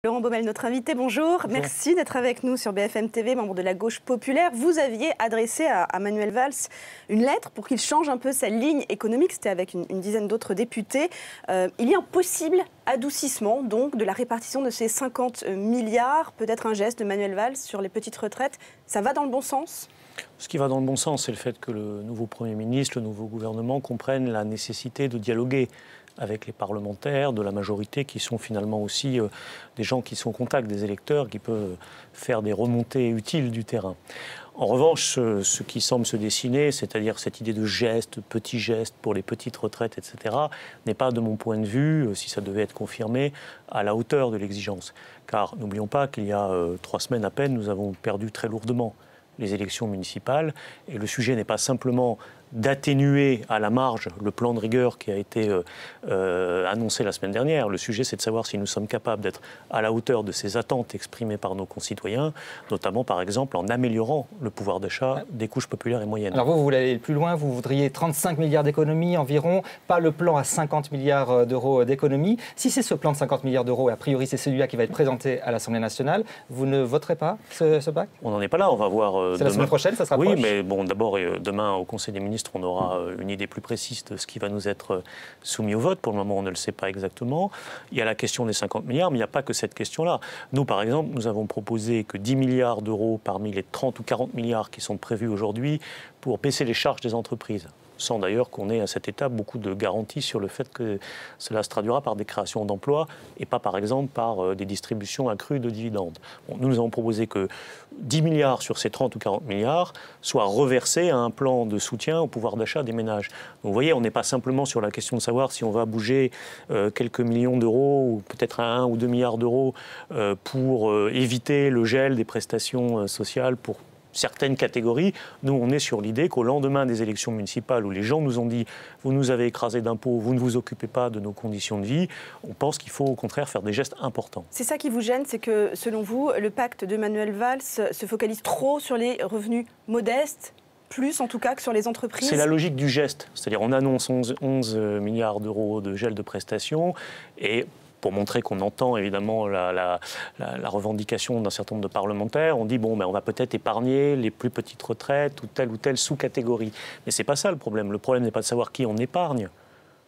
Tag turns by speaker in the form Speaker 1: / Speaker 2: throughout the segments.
Speaker 1: Laurent Baumel, notre invité, bonjour.
Speaker 2: Bonjour.
Speaker 1: Merci d'être avec nous sur BFM TV, membre de la gauche populaire. Vous aviez adressé à Manuel Valls une lettre pour qu'il change un peu sa ligne économique. C'était avec une dizaine d'autres députés. Il y a un possible adoucissement donc de la répartition de ces 50 milliards. Peut-être un geste de Manuel Valls sur les petites retraites. Ça va dans le bon sens ?
Speaker 2: Ce qui va dans le bon sens, c'est le fait que le nouveau Premier ministre, le nouveau gouvernement comprennent la nécessité de dialoguer avec les parlementaires de la majorité qui sont finalement aussi des gens qui sont au contact des électeurs, qui peuvent faire des remontées utiles du terrain. En revanche, ce qui semble se dessiner, c'est-à-dire cette idée de geste, petit geste pour les petites retraites, etc., n'est pas, de mon point de vue, si ça devait être confirmé, à la hauteur de l'exigence. Car n'oublions pas qu'il y a 3 semaines à peine, nous avons perdu très lourdement les élections municipales. Et le sujet n'est pas simplement d'atténuer à la marge le plan de rigueur qui a été annoncé la semaine dernière. Le sujet, c'est de savoir si nous sommes capables d'être à la hauteur de ces attentes exprimées par nos concitoyens, notamment, par exemple, en améliorant le pouvoir d'achat des couches populaires et moyennes.
Speaker 3: Alors vous voulez aller plus loin, vous voudriez 35 milliards d'économies environ, pas le plan à 50 milliards d'euros d'économies. Si c'est ce plan de 50 milliards d'euros, a priori c'est celui-là qui va être présenté à l'Assemblée nationale, vous ne voterez pas ce pacte ?
Speaker 2: On n'en est pas là, on va voir...
Speaker 3: c'est la semaine prochaine, ça sera proche.
Speaker 2: Oui, mais bon, d'abord, demain, au Conseil des ministres, on aura une idée plus précise de ce qui va nous être soumis au vote. Pour le moment, on ne le sait pas exactement. Il y a la question des 50 milliards, mais il n'y a pas que cette question-là. Nous, par exemple, nous avons proposé que 10 milliards d'euros parmi les 30 ou 40 milliards qui sont prévus aujourd'hui pour baisser les charges des entreprises. Sans d'ailleurs qu'on ait à cette étape beaucoup de garanties sur le fait que cela se traduira par des créations d'emplois et pas par exemple par des distributions accrues de dividendes. Bon, nous avons proposé que 10 milliards sur ces 30 ou 40 milliards soient reversés à un plan de soutien au pouvoir d'achat des ménages. Donc vous voyez, on n'est pas simplement sur la question de savoir si on va bouger quelques millions d'euros ou peut-être 1 ou 2 milliards d'euros pour éviter le gel des prestations sociales pour certaines catégories. Nous, on est sur l'idée qu'au lendemain des élections municipales où les gens nous ont dit « vous nous avez écrasé d'impôts, vous ne vous occupez pas de nos conditions de vie », on pense qu'il faut au contraire faire des gestes importants.
Speaker 1: C'est ça qui vous gêne, c'est que selon vous, le pacte de Manuel Valls se focalise trop sur les revenus modestes, plus en tout cas que sur les entreprises.
Speaker 2: C'est la logique du geste, c'est-à-dire on annonce 11 milliards d'euros de gel de prestations et pour montrer qu'on entend évidemment la revendication d'un certain nombre de parlementaires, on dit bon, ben, on va peut-être épargner les plus petites retraites ou telle sous-catégorie. Mais ce n'est pas ça le problème. Le problème n'est pas de savoir qui on épargne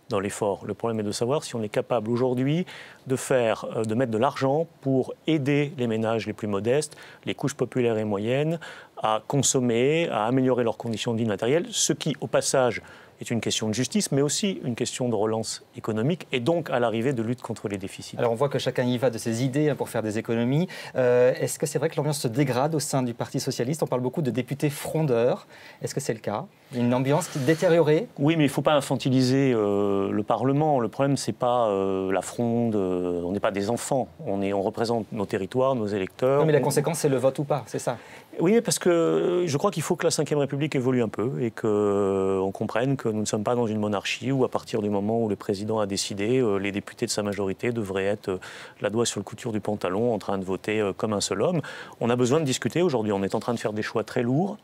Speaker 2: dans l'effort. Le problème est de savoir si on est capable aujourd'hui de mettre de l'argent pour aider les ménages les plus modestes, les couches populaires et moyennes, à consommer, à améliorer leurs conditions de vie matérielles, ce qui, au passage, est une question de justice, mais aussi une question de relance économique et donc, à l'arrivée, de lutte contre les déficits.
Speaker 3: Alors, on voit que chacun y va de ses idées pour faire des économies. Est-ce que c'est vrai que l'ambiance se dégrade au sein du Parti socialiste ? On parle beaucoup de députés frondeurs. Est-ce que c'est le cas ? Une ambiance qui est détériorée ?
Speaker 2: Oui, mais il ne faut pas infantiliser le Parlement. Le problème, ce n'est pas la fronde. On n'est pas des enfants. On représente nos territoires, nos électeurs.
Speaker 3: Non, mais la conséquence, c'est le vote ou pas, c'est ça ?
Speaker 2: Oui, parce que je crois qu'il faut que la Ve République évolue un peu et qu'on comprenne que nous ne sommes pas dans une monarchie où, à partir du moment où le président a décidé, les députés de sa majorité devraient être la doigt sur le couture du pantalon en train de voter comme un seul homme. On a besoin de discuter aujourd'hui. On est en train de faire des choix très lourds.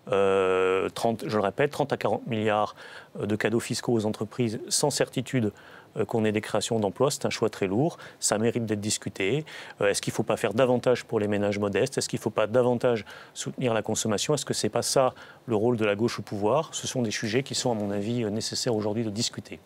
Speaker 2: Je le répète, 30 à 40 milliards de cadeaux fiscaux aux entreprises sans certitude qu'on ait des créations d'emplois, c'est un choix très lourd, ça mérite d'être discuté. Est-ce qu'il ne faut pas faire davantage pour les ménages modestes ? Est-ce qu'il ne faut pas davantage soutenir la consommation ? Est-ce que ce n'est pas ça le rôle de la gauche au pouvoir ? Ce sont des sujets qui sont, à mon avis, nécessaires aujourd'hui de discuter.